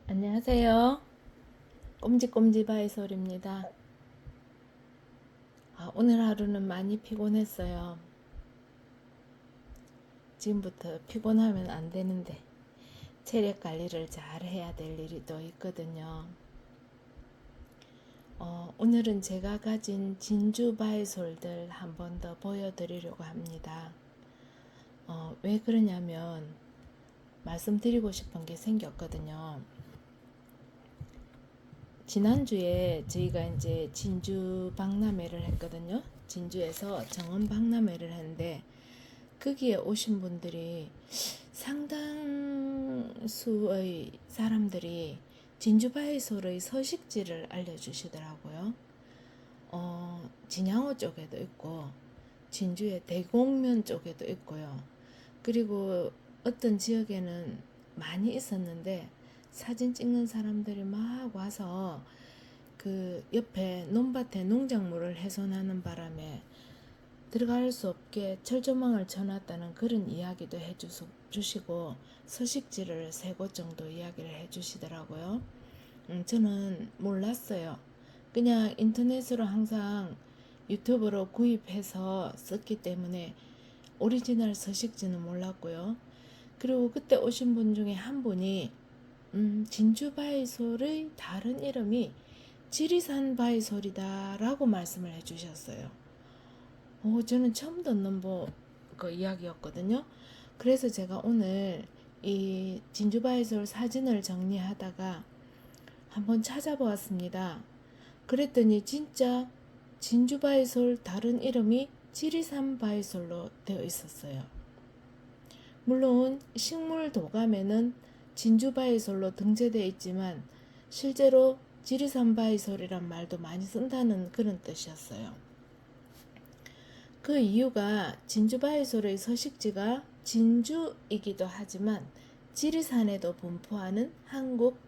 안녕하세요. 꼼지꼼지바의 소리입니다. 오늘 하루는 많이 피곤했어요. 지금부터 피곤하면 안 되는데 체력 관리를 잘 해야 될 일이 또 있거든요. 오늘은 제가 가진 진주바이솔들 한 번 더 보여드리려고 합니다. 왜 그러냐면 말씀드리고 싶은 게 생겼거든요. 지난주에 저희가 이제 진주 박람회를 했거든요. 진주에서 정원 박람회를 했는데 거기에 오신 분들이 상당수의 사람들이 진주바이솔의 서식지를 알려주시더라고요. 진양호 쪽에도 있고 진주의 대곡면 쪽에도 있고요. 그리고 어떤 지역에는 많이 있었는데 사진 찍는 사람들이 막 와서 그 옆에 논밭에 농작물을 훼손하는 바람에 들어갈 수 없게 철조망을 쳐놨다는 그런 이야기도 해주시고 서식지를 3곳 정도 이야기를 해주시더라고요. 저는 몰랐어요. 그냥 인터넷으로 항상 유튜브로 구입해서 썼기 때문에 오리지널 서식지는 몰랐고요. 그리고 그때 오신 분 중에 한 분이 진주바이솔의 다른 이름이 지리산 바이솔이다 라고 말씀을 해주셨어요. 저는 처음 듣는 그 이야기였거든요. 그래서 제가 오늘 이 진주바이솔 사진을 정리하다가 한번 찾아보았습니다. 그랬더니 진짜 진주바이솔 다른 이름이 지리산 바이솔로 되어 있었어요. 물론 식물 도감에는 진주바이솔로 등재되어 있지만 실제로 지리산 바이솔이란 말도 많이 쓴다는 그런 뜻이었어요. 그 이유가 진주바이솔의 서식지가 진주이기도 하지만 지리산에도 분포하는 한국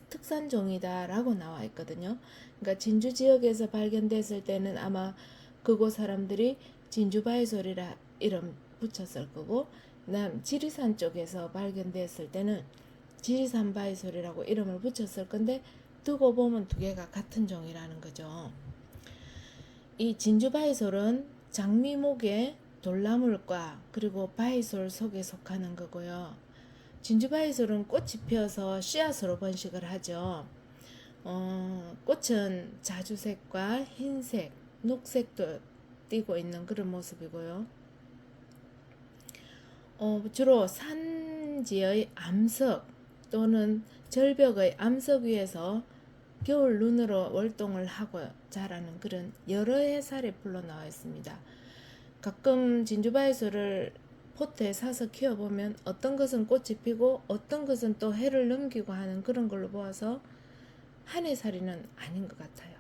특산종이다 라고 나와 있거든요. 그러니까 진주 지역에서 발견됐을 때는 아마 그곳 사람들이 진주바이솔이라 이름 붙였을 거고, 그다음 지리산 쪽에서 발견됐을 때는 지리산 바이솔이라고 이름을 붙였을 건데, 두고 보면 두 개가 같은 종이라는 거죠. 이 진주바이솔은 장미목의 돌나물과 그리고 바이솔 속에 속하는 거고요. 진주바이솔은 꽃이 피어서 씨앗으로 번식을 하죠. 꽃은 자주색과 흰색, 녹색도 띠고 있는 그런 모습이고요. 주로 산지의 암석 또는 절벽의 암석 위에서 겨울 눈으로 월동을 하고 자라는 그런 여러 해살의 풀로 나와 있습니다. 가끔 진주바이솔을 포트에 사서 키워보면 어떤 것은 꽃이 피고 어떤 것은 또 해를 넘기고 하는 그런 걸로 보아서 한 해살이는 아닌 것 같아요.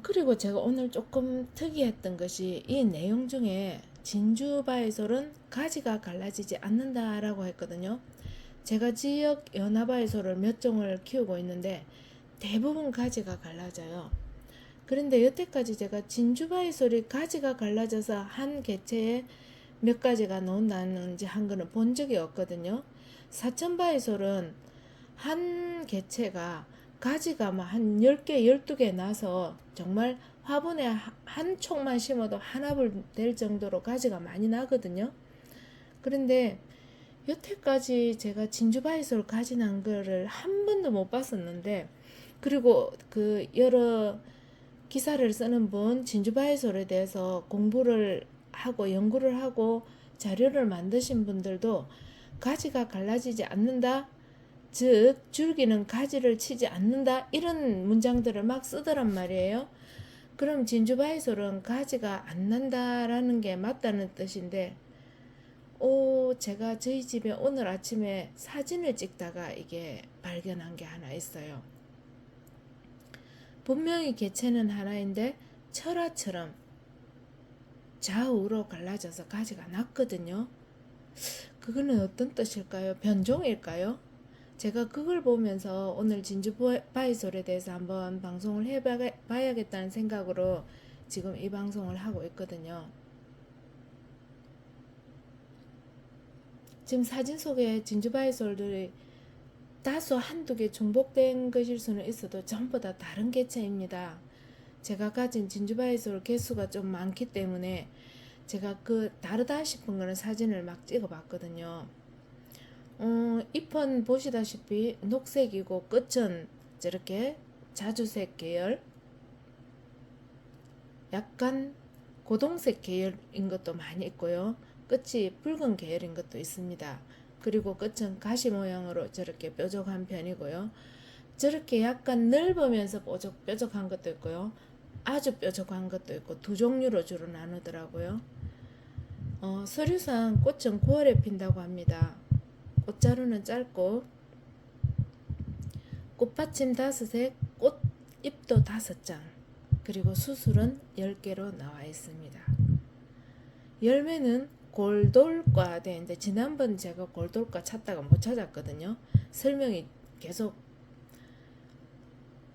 그리고 제가 오늘 조금 특이했던 것이 이 내용 중에 진주바이솔은 가지가 갈라지지 않는다라고 했거든요. 제가 지역 연화바이솔을 몇 종을 키우고 있는데 대부분 가지가 갈라져요. 그런데 여태까지 제가 진주바이솔이 가지가 갈라져서 한 개체에 몇 가지가 나온다는지 한 거는 본 적이 없거든요. 사천바이솔은 한 개체가 가지가 한 10개, 12개 나서 정말 화분에 한 촉만 심어도 한 합을 될 정도로 가지가 많이 나거든요. 그런데 여태까지 제가 진주바이솔 가지 난 거를 한 번도 못 봤었는데, 그리고 그 여러 기사를 쓰는 분, 진주바이솔에 대해서 공부를 하고 연구를 하고 자료를 만드신 분들도 가지가 갈라지지 않는다, 즉 줄기는 가지를 치지 않는다, 이런 문장들을 막 쓰더란 말이에요. 그럼 진주바이솔은 가지가 안 난다라는 게 맞다는 뜻인데, 제가 저희 집에 오늘 아침에 사진을 찍다가 이게 발견한 게 하나 있어요. 분명히 개체는 하나인데 철화처럼 좌우로 갈라져서 가지가 났거든요. 그거는 어떤 뜻일까요? 변종일까요? 제가 그걸 보면서 오늘 진주바이솔에 대해서 한번 방송을 해봐야겠다는 생각으로 지금 이 방송을 하고 있거든요. 지금 사진 속에 진주바이솔들이 다소 한두 개 중복된 것일 수는 있어도 전부 다 다른 개체입니다. 제가 가진 진주바이솔 개수가 좀 많기 때문에 제가 그 다르다 싶은 거는 사진을 막 찍어 봤거든요. 잎은 보시다시피 녹색이고 끝은 저렇게 자주색 계열, 약간 고동색 계열인 것도 많이 있고요. 끝이 붉은 계열인 것도 있습니다. 그리고 끝은 가시 모양으로 저렇게 뾰족한 편이고요. 저렇게 약간 넓으면서 뾰족한 것도 있고요. 아주 뾰족한 것도 있고 두 종류로 주로 나누더라고요. 서류상 꽃은 9월에 핀다고 합니다. 꽃자루는 짧고 꽃받침 5색, 꽃잎도 5장, 그리고 수술은 10개로 나와 있습니다. 열매는 골돌과 되는데 지난번 제가 골돌과 찾다가 못 찾았거든요. 설명이 계속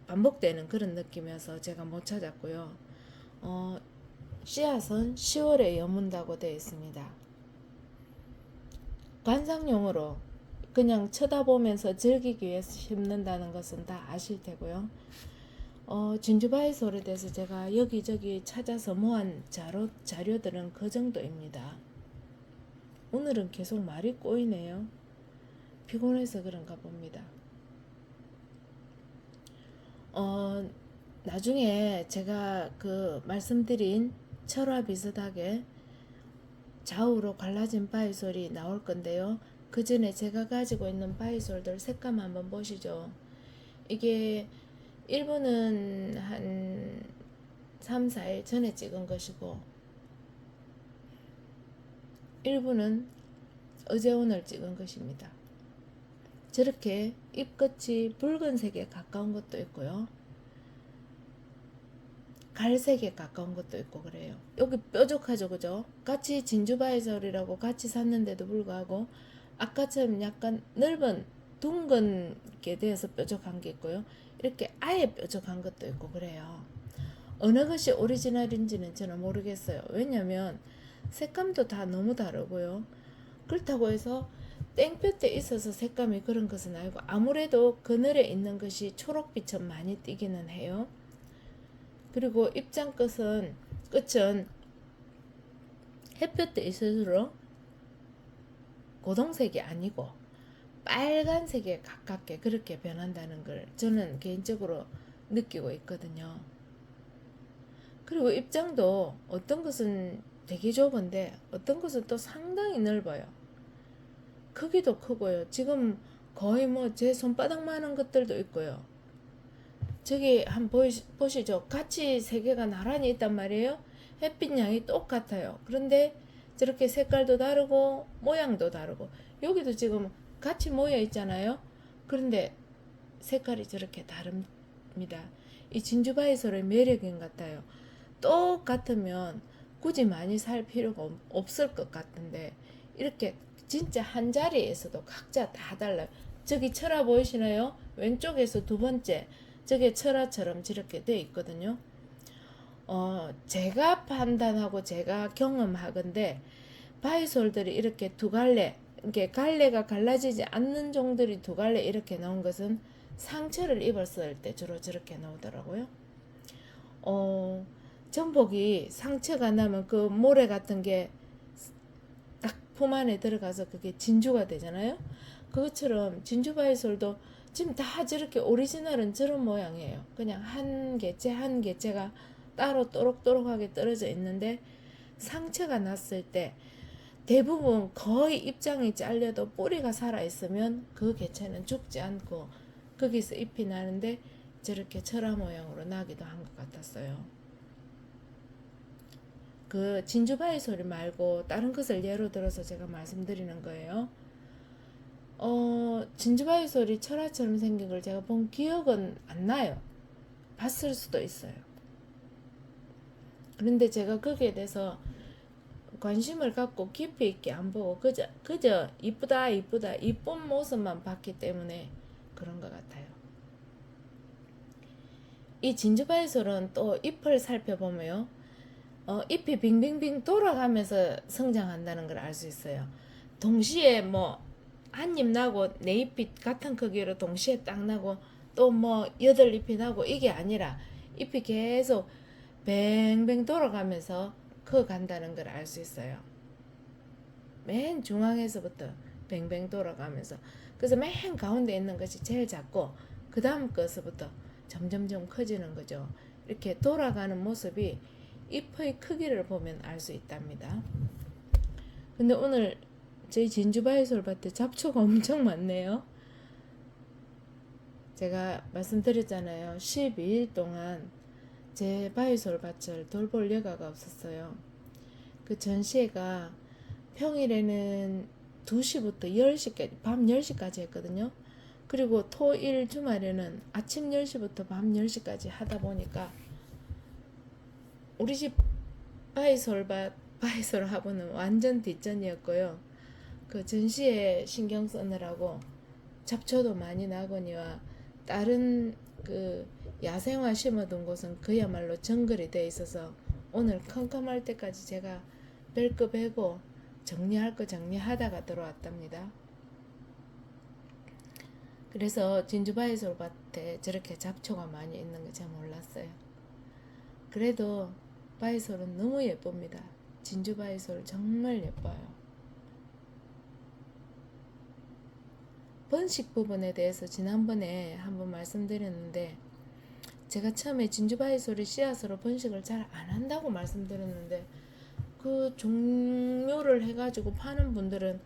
반복되는 그런 느낌이어서 제가 못 찾았고요. 씨앗은 10월에 여문다고 되어 있습니다. 관상용으로 그냥 쳐다보면서 즐기기 위해서 심는다는 것은 다 아실 테고요. 진주바이솔에 대해서 제가 여기저기 찾아서 모은 자료들은 그 정도입니다. 오늘은 계속 말이 꼬이네요. 피곤해서 그런가 봅니다. 나중에 제가 그 말씀드린 철화 비슷하게 좌우로 갈라진 바이솔이 나올 건데요. 그 전에 제가 가지고 있는 바이솔들 색감 한번 보시죠. 이게 일부는 한 3, 4일 전에 찍은 것이고 일부는 어제 오늘 찍은 것입니다. 저렇게 잎끝이 붉은색에 가까운 것도 있고요. 갈색에 가까운 것도 있고 그래요. 여기 뾰족하죠, 그죠? 같이 진주바이솔이라고 같이 샀는데도 불구하고 아까처럼 약간 넓은 둥근 게 되어서 뾰족한 게 있고요. 이렇게 아예 뾰족한 것도 있고 그래요. 어느 것이 오리지널인지는 저는 모르겠어요. 왜냐면 색감도 다 너무 다르고요. 그렇다고 해서 땡볕에 있어서 색감이 그런 것은 아니고 아무래도 그늘에 있는 것이 초록빛처럼 많이 띄기는 해요. 그리고 입장 끝은 햇볕에 있을수록 고동색이 아니고 빨간색에 가깝게 그렇게 변한다는 걸 저는 개인적으로 느끼고 있거든요. 그리고 입장도 어떤 것은 되게 좁은데 어떤 것은 또 상당히 넓어요. 크기도 크고요. 지금 거의 뭐 제 손바닥만한 것들도 있고요. 저기 한번 보시죠. 같이 세 개가 나란히 있단 말이에요. 햇빛 양이 똑같아요. 그런데 저렇게 색깔도 다르고 모양도 다르고 여기도 지금 같이 모여 있잖아요. 그런데 색깔이 저렇게 다릅니다. 이 진주바이솔의 매력인 것 같아요. 똑같으면 굳이 많이 살 필요가 없을 것 같은데 이렇게 진짜 한 자리에서도 각자 다 달라요. 저기 철화 보이시나요? 왼쪽에서 두 번째 저게 철화처럼 저렇게 돼 있거든요. 제가 판단하고 제가 경험하건데 바이솔들이 이렇게 두 갈래, 이게 갈래가 갈라지지 않는 종들이 두 갈래 이렇게 나온 것은 상처를 입었을 때 주로 저렇게 나오더라고요. 전복이 상처가 나면 그 모래 같은 게 딱 품 안에 들어가서 그게 진주가 되잖아요. 그것처럼 진주바이솔도 지금 다 저렇게 오리지널은 저런 모양이에요. 그냥 한 개체 한 개체가 따로 또록또록하게 떨어져 있는데 상처가 났을 때 대부분 거의 입장이 잘려도 뿌리가 살아있으면 그 개체는 죽지 않고 거기서 잎이 나는데 저렇게 철화 모양으로 나기도 한 것 같았어요. 그 진주바이솔 말고 다른 것을 예로 들어서 제가 말씀드리는 거예요. 진주바이솔이 철화처럼 생긴 걸 제가 본 기억은 안 나요. 봤을 수도 있어요. 그런데 제가 거기에 대해서 관심을 갖고 깊이 있게 안 보고 그저 이쁘다 이쁜 모습만 봤기 때문에 그런 것 같아요. 이 진주바이솔은 또 잎을 살펴보면요. 잎이 빙빙빙 돌아가면서 성장한다는 걸 알 수 있어요. 동시에 뭐 한 잎 나고 네 잎이 같은 크기로 동시에 딱 나고 또 뭐 여덟 잎이 나고 이게 아니라 잎이 계속 뱅뱅 돌아가면서 커 간다는 걸 알 수 있어요. 맨 중앙에서부터 뱅뱅 돌아가면서, 그래서 맨 가운데 있는 것이 제일 작고 그 다음 것부터 점점점 커지는 거죠. 이렇게 돌아가는 모습이 잎의 크기를 보면 알 수 있답니다. 근데 오늘 저희 진주바이솔밭에 잡초가 엄청 많네요. 제가 말씀드렸잖아요. 12일 동안 제 바이솔밭을 돌볼 여가가 없었어요. 그 전시회가 평일에는 2시부터 10시까지, 밤 10시까지 했거든요. 그리고 토일 주말에는 아침 10시부터 밤 10시까지 하다 보니까 우리 집 바이솔 하부는 완전 뒷전이었고요. 그 전시에 신경 쓰느라고 잡초도 많이 나거니와 다른 그 야생화 심어둔 곳은 그야말로 정글이 돼 있어서 오늘 컴컴할 때까지 제가 뺄 거 베고 정리할 거 정리하다가 들어왔답니다. 그래서 진주바이솔밭에 저렇게 잡초가 많이 있는 거 제가 몰랐어요. 그래도 바이솔은 너무 예쁩니다. 진주바이솔 정말 예뻐요. 번식 부분에 대해서 지난번에 한번 말씀드렸는데, 제가 처음에 진주바이솔이 씨앗으로 번식을 잘 안 한다고 말씀드렸는데, 그 종묘를 해가지고 파는 분들은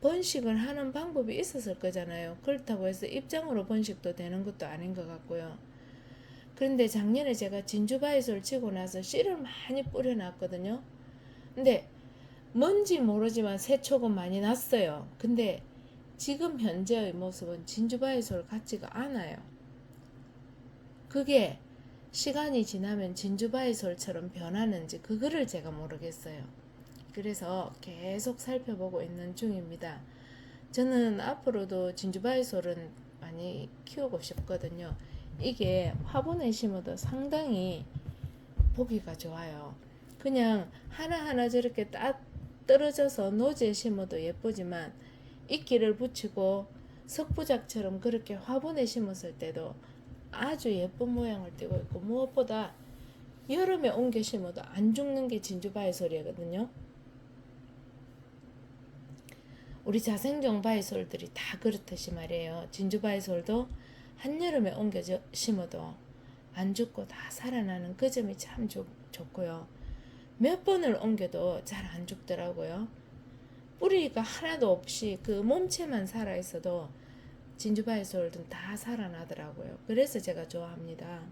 번식을 하는 방법이 있었을 거잖아요. 그렇다고 해서 입장으로 번식도 되는 것도 아닌 것 같고요. 그런데 작년에 제가 진주바이솔 치고 나서 씨를 많이 뿌려놨거든요. 근데 뭔지 모르지만 새초가 많이 났어요. 근데 지금 현재의 모습은 진주바이솔 같지가 않아요. 그게 시간이 지나면 진주바이솔처럼 변하는지 그거를 제가 모르겠어요. 그래서 계속 살펴보고 있는 중입니다. 저는 앞으로도 진주바이솔은 많이 키우고 싶거든요. 이게 화분에 심어도 상당히 보기가 좋아요. 그냥 하나하나 저렇게 딱 떨어져서 노지에 심어도 예쁘지만 이끼를 붙이고 석부작처럼 그렇게 화분에 심었을 때도 아주 예쁜 모양을 띠고 있고, 무엇보다 여름에 옮겨 심어도 안 죽는 게 진주바이솔이거든요. 우리 자생종 바이솔들이 다 그렇듯이 말이에요. 진주바이솔도 한여름에 옮겨 심어도 안 죽고 다 살아나는 그 점이 참 좋고요. 몇 번을 옮겨도 잘 안 죽더라고요. 뿌리가 하나도 없이 그 몸체만 살아있어도 진주바이솔은 다 살아나더라고요. 그래서 제가 좋아합니다.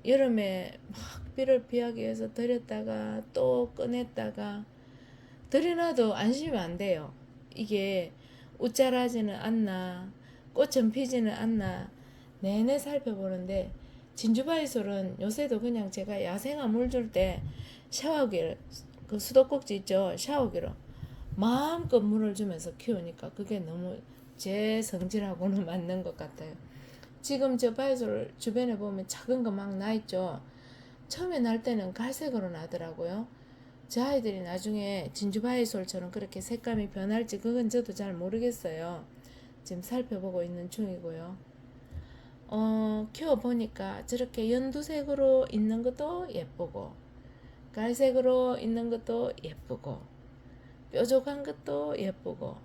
여름에 막 비를 피하기 위해서 들였다가 또 꺼냈다가 들여놔도 안심이 안 돼요. 이게 웃자라지는 않나, 꽃은 피지는 않나 내내 살펴보는데, 진주바이솔은 요새도 그냥 제가 야생화 물 줄 때 샤워기를, 그 수도꼭지 있죠, 샤워기로 마음껏 물을 주면서 키우니까 그게 너무 제 성질하고는 맞는 것 같아요. 지금 저 바이솔 주변에 보면 작은 거 막 나있죠. 처음에 날 때는 갈색으로 나더라고요. 저 아이들이 나중에 진주바이솔처럼 그렇게 색감이 변할지 그건 저도 잘 모르겠어요. 지금 살펴보고 있는 중이고요. 키워보니까 저렇게 연두색으로 있는 것도 예쁘고, 갈색으로 있는 것도 예쁘고, 뾰족한 것도 예쁘고,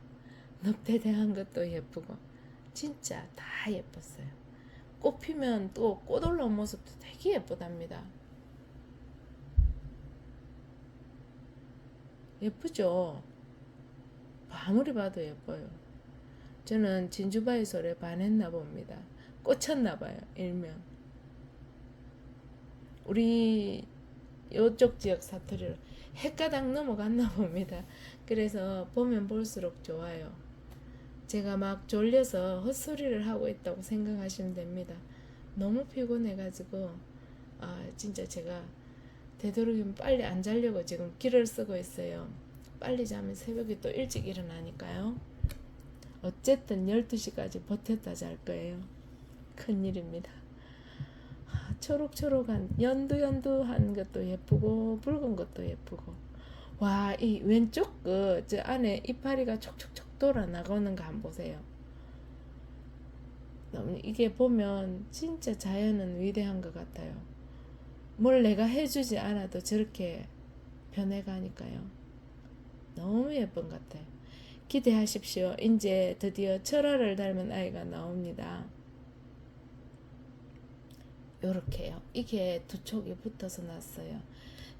넙대대한 것도 예쁘고, 진짜 다 예뻤어요. 꽃 피면 또 꽃 올라온 모습도 되게 예쁘답니다. 예쁘죠? 아무리 봐도 예뻐요. 저는 진주바이솔에 반했나 봅니다. 꽂혔나 봐요, 일명. 우리 요쪽 지역 사투리로 헷가닥 넘어갔나 봅니다. 그래서 보면 볼수록 좋아요. 제가 막 졸려서 헛소리를 하고 있다고 생각하시면 됩니다. 너무 피곤해가지고 진짜 제가 되도록이면 빨리 안 자려고 지금 기를 쓰고 있어요. 빨리 자면 새벽에 또 일찍 일어나니까요. 어쨌든 12시까지 버텼다 잘 거예요. 큰일입니다. 초록초록한 연두연두한 것도 예쁘고 붉은 것도 예쁘고, 와, 이 왼쪽 저 안에 이파리가 촉촉촉 돌아 나가는 거 한번 보세요. 이게 보면 진짜 자연은 위대한 것 같아요. 뭘 내가 해주지 않아도 저렇게 변해가니까요. 너무 예쁜 것 같아요. 기대하십시오. 이제 드디어 철화를 닮은 아이가 나옵니다. 요렇게요. 이게 두 촉이 붙어서 났어요.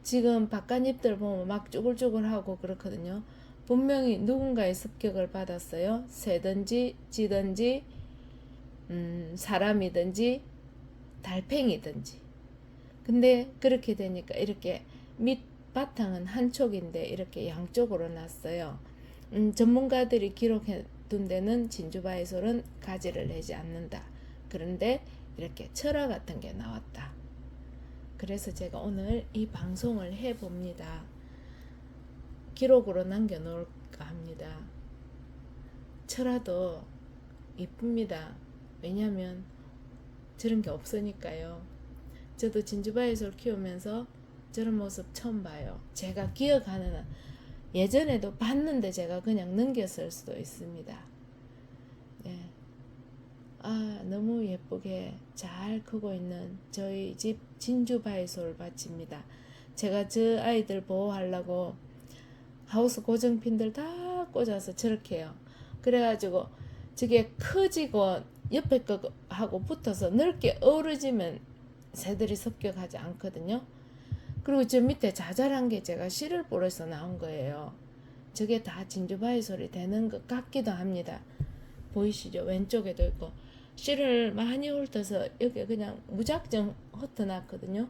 지금 바깥잎들 보면 막 쭈글쭈글하고 그렇거든요. 분명히 누군가의 습격을 받았어요. 새든지 쥐든지 사람이든지 달팽이든지. 근데 그렇게 되니까 이렇게 밑 바탕은 한 촉인데 이렇게 양쪽으로 났어요. 전문가들이 기록해 둔 데는 진주바이솔은 가지를 내지 않는다. 그런데 이렇게 철화 같은 게 나왔다. 그래서 제가 오늘 이 방송을 해봅니다. 기록으로 남겨놓을까 합니다. 철화도 이쁩니다. 왜냐면 저런 게 없으니까요. 저도 진주바이솔 키우면서 저런 모습 처음 봐요. 제가 기억하는 한 예전에도 봤는데 제가 그냥 넘겼을 수도 있습니다. 네. 아, 너무 예쁘게 잘 크고 있는 저희 집 진주바이솔 밭입니다. 제가 저 아이들 보호하려고 하우스 고정핀들 다 꽂아서 저렇게 해요. 그래가지고 저게 커지고 옆에 거하고 붙어서 넓게 어우러지면 새들이 습격하지 않거든요. 그리고 저 밑에 자잘한 게 제가 씨를 뿌려서 나온 거예요. 저게 다 진주바이솔이 되는 것 같기도 합니다. 보이시죠? 왼쪽에도 있고 씨를 많이 훑어서 여기 그냥 무작정 흩어놨거든요.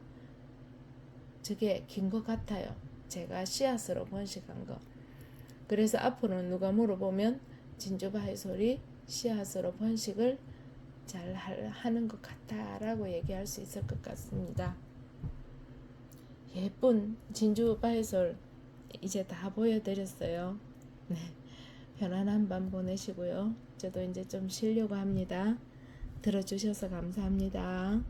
저게 긴 것 같아요. 제가 씨앗으로 번식한 거. 그래서 앞으로는 누가 물어보면 진주바이솔이 씨앗으로 번식을 잘 하는 것 같다라고 얘기할 수 있을 것 같습니다. 예쁜 진주바이솔 이제 다 보여드렸어요. 네, 편안한 밤 보내시고요. 저도 이제 좀 쉬려고 합니다. 들어주셔서 감사합니다.